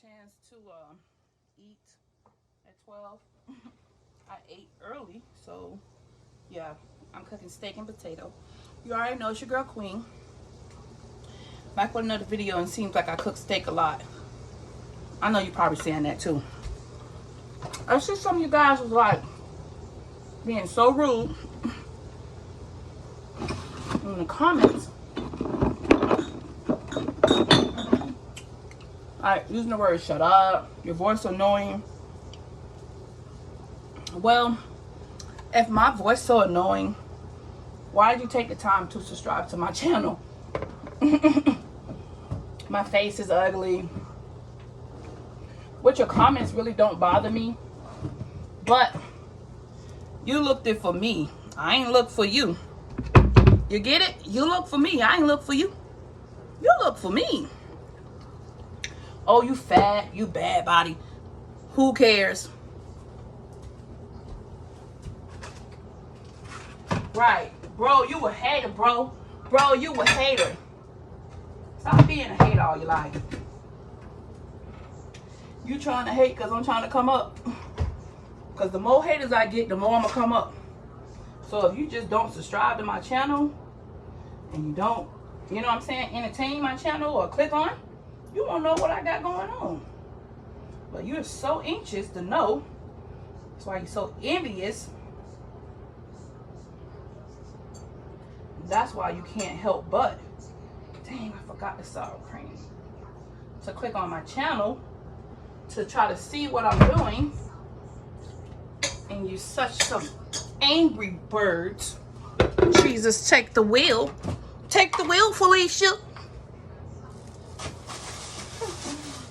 chance to eat at 12. I ate early, so yeah, I'm cooking steak and potato. You already know it's your girl Queen. Back with another video, and it seems like I cook steak a lot. I know you're probably saying that too. I see some of you guys was like being so rude in the comments. Like using the word shut up, your voice annoying. Well, if my voice so annoying, why did you take the time to subscribe to my channel? My face is ugly. What your comments really don't bother me. But you looked it for me. I ain't look for you. You get it? You look for me. I ain't look for you. You look for me. Oh, you fat. You bad body. Who cares? Right. Bro, you a hater, bro. Bro, you a hater. Stop being a hater all your life. You trying to hate because I'm trying to come up. Because the more haters I get, the more I'm going to come up. So if you just don't subscribe to my channel, and you don't, you know what I'm saying, entertain my channel or click on, you won't know what I got going on. But you're so anxious to know. That's why you're so envious. That's why you can't help but, dang, I forgot the sour cream, to click on my channel to try to see what I'm doing. And you such some angry birds. Jesus, take the wheel. Take the wheel, Felicia.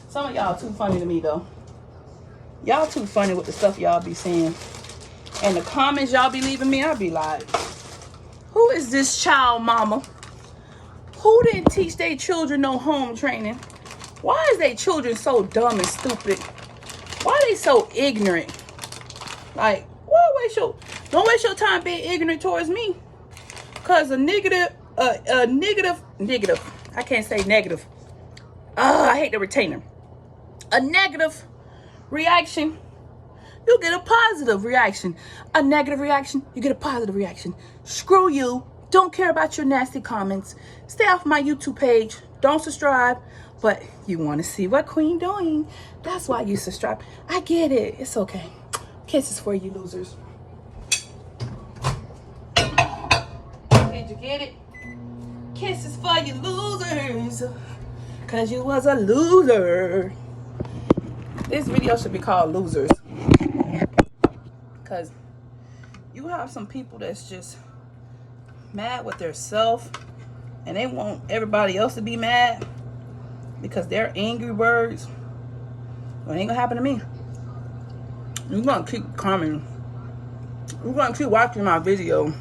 Some of y'all too funny to me, though. Y'all too funny with the stuff y'all be saying. And the comments y'all be leaving me, I'll be like, who is this child mama? Who didn't teach their children no home training? Why is their children so dumb and stupid? Why are they so ignorant? Like, don't waste your time being ignorant towards me. Cause a negative, I can't say negative. I hate the retainer. A negative reaction, you get a positive reaction. A negative reaction, you get a positive reaction. Screw you. Don't care about your nasty comments. Stay off my YouTube page. Don't subscribe. But you want to see what Queen doing. That's why you subscribe. I get it. It's okay. Kisses for you losers. Did you get it? Kisses for you losers. Cause you was a loser. This video should be called Losers. Cause you have some people that's just mad with their self, and they want everybody else to be mad because they're angry birds. Well, it ain't gonna happen to me. You're gonna keep commenting. You're gonna keep watching my video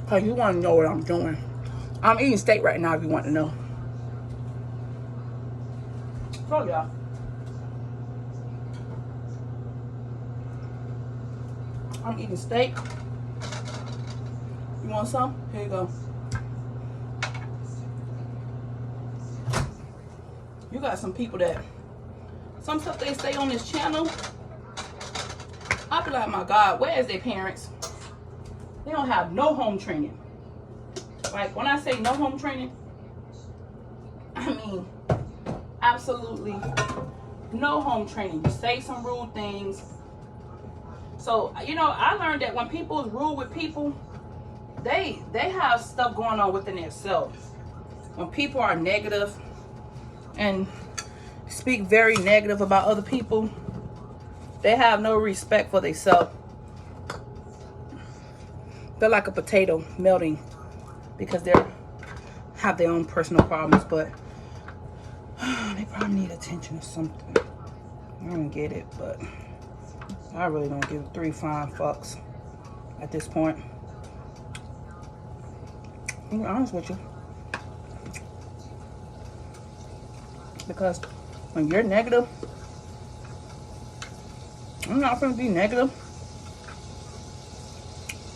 because you want to know what I'm doing. I'm eating steak right now if you want to know. So yeah. I'm eating steak. You want some? Here you go. You got some people that, some stuff they say on this channel, I be like, my God, where is their parents? They don't have no home training. Like, when I say no home training, I mean absolutely no home training. You say some rude things. So, you know, I learned that when people is rude with people, they have stuff going on within themselves. When people are negative and speak very negative about other people, they have no respect for themselves. They're like a potato melting because they have their own personal problems, but they probably need attention or something. I don't get it, but I really don't give 3 fine fucks at this point. I'm be honest with you. Because when you're negative, I'm not going to be negative.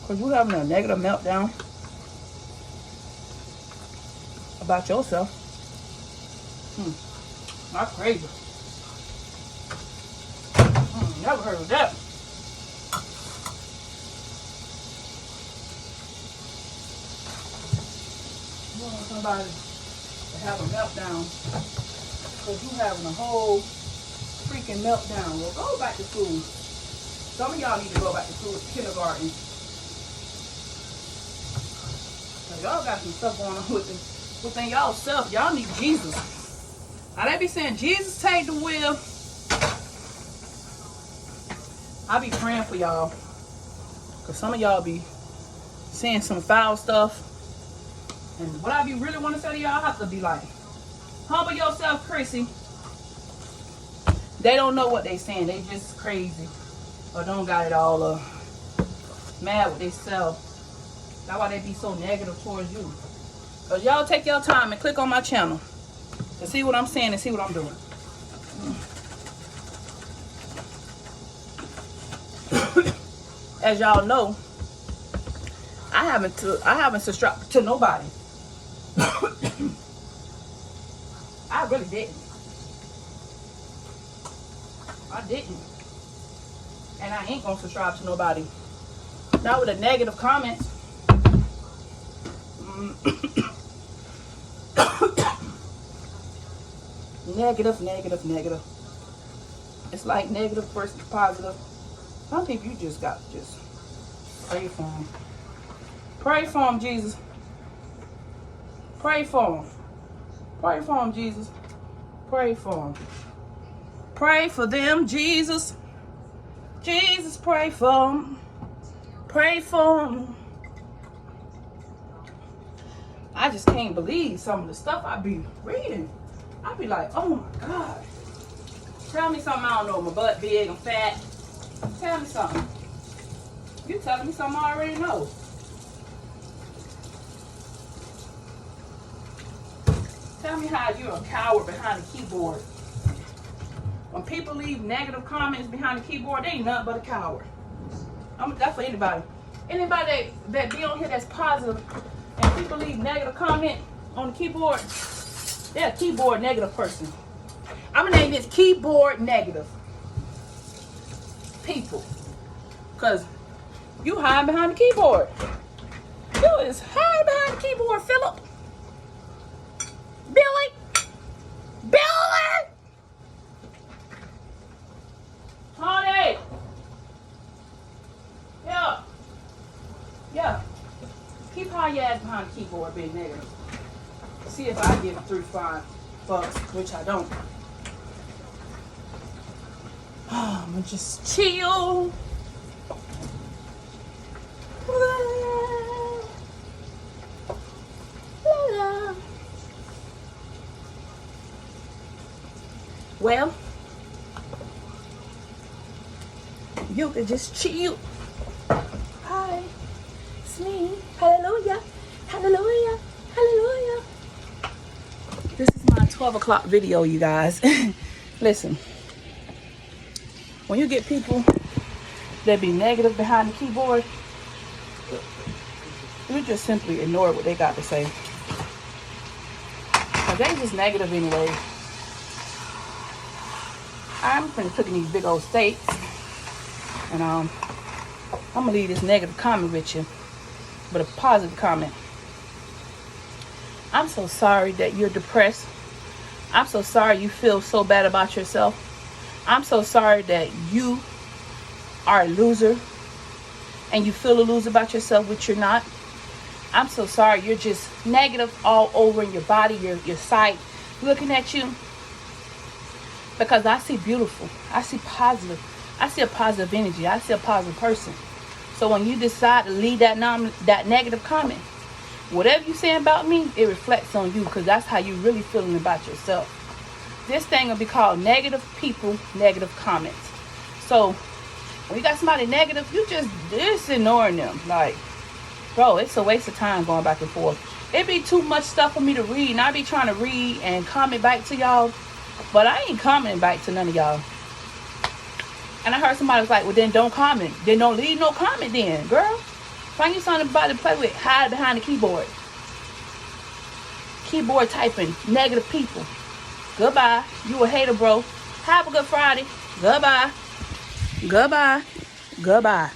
Because you're having a negative meltdown about yourself. That's crazy. Never heard of that. You want somebody to have a meltdown because you having a whole freaking meltdown. Well, go back to school. Some of y'all need to go back to school, kindergarten. Y'all got some stuff going on within y'all self. Y'all need Jesus. Now they be saying, Jesus take the wheel. I be praying for y'all. Because some of y'all be saying some foul stuff. And what I be really want to say to y'all, I have to be like, humble yourself, Chrissy. They don't know what they saying. They just crazy. Or don't got it all mad with themselves. That's why they be so negative towards you. Because y'all take your time and click on my channel to see what I'm saying and see what I'm doing. As y'all know, I haven't subscribed to nobody. I really didn't. I didn't. And I ain't gonna subscribe to nobody. Not with a negative comments. Negative. It's like negative versus positive. Some people you just got to just pray for them. Pray for them, Jesus. Pray for them. Pray for them, Jesus. Pray for them. Pray for them, Jesus. Jesus, pray for them. Pray for them. I just can't believe some of the stuff I be reading. I be like, oh my God. Tell me something I don't know. My butt big, I'm fat. Tell me something. You telling me something I already know. Tell me how you're a coward behind the keyboard. When people leave negative comments behind the keyboard, they ain't nothing but a coward. That's for anybody. Anybody that be on here that's positive and people leave negative comment on the keyboard, they're a keyboard negative person. I'm gonna name this keyboard negative people. Because you hide behind the keyboard. You is hide behind the keyboard, Philip. Billy. Honey. Yeah. Keep high your ass behind the keyboard being negative. See if I give 3 5 bucks, which I don't. I'm gonna just chill. Well, you can just chill. Hi, it's me. Hallelujah. Hallelujah. Hallelujah. This is my 12 o'clock video, you guys. Listen, when you get people that be negative behind the keyboard, you just simply ignore what they got to say. Cause they just negative anyway. I'm finna cook these big old steaks, and I'm gonna leave this negative comment with you, but a positive comment. I'm so sorry that you're depressed. I'm so sorry you feel so bad about yourself. I'm so sorry that you are a loser and you feel a loser about yourself, which you're not. I'm so sorry you're just negative all over in your body, your sight, looking at you. Because I see beautiful. I see positive. I see a positive energy. I see a positive person. So when you decide to leave that negative comment, whatever you saying about me, it reflects on you, because that's how you really feeling about yourself. This thing will be called negative people, negative comments. So when you got somebody negative, you just ignoring them. Like, bro, it's a waste of time going back and forth. It be too much stuff for me to read, and I be trying to read and comment back to y'all, but I ain't commenting back to none of y'all. And I heard somebody was like, well, then don't comment. Then don't leave no comment then, girl. Find you somebody to play with. Hide behind the keyboard. Keyboard typing. Negative people. Goodbye. You a hater, bro. Have a good Friday. Goodbye. Goodbye. Goodbye.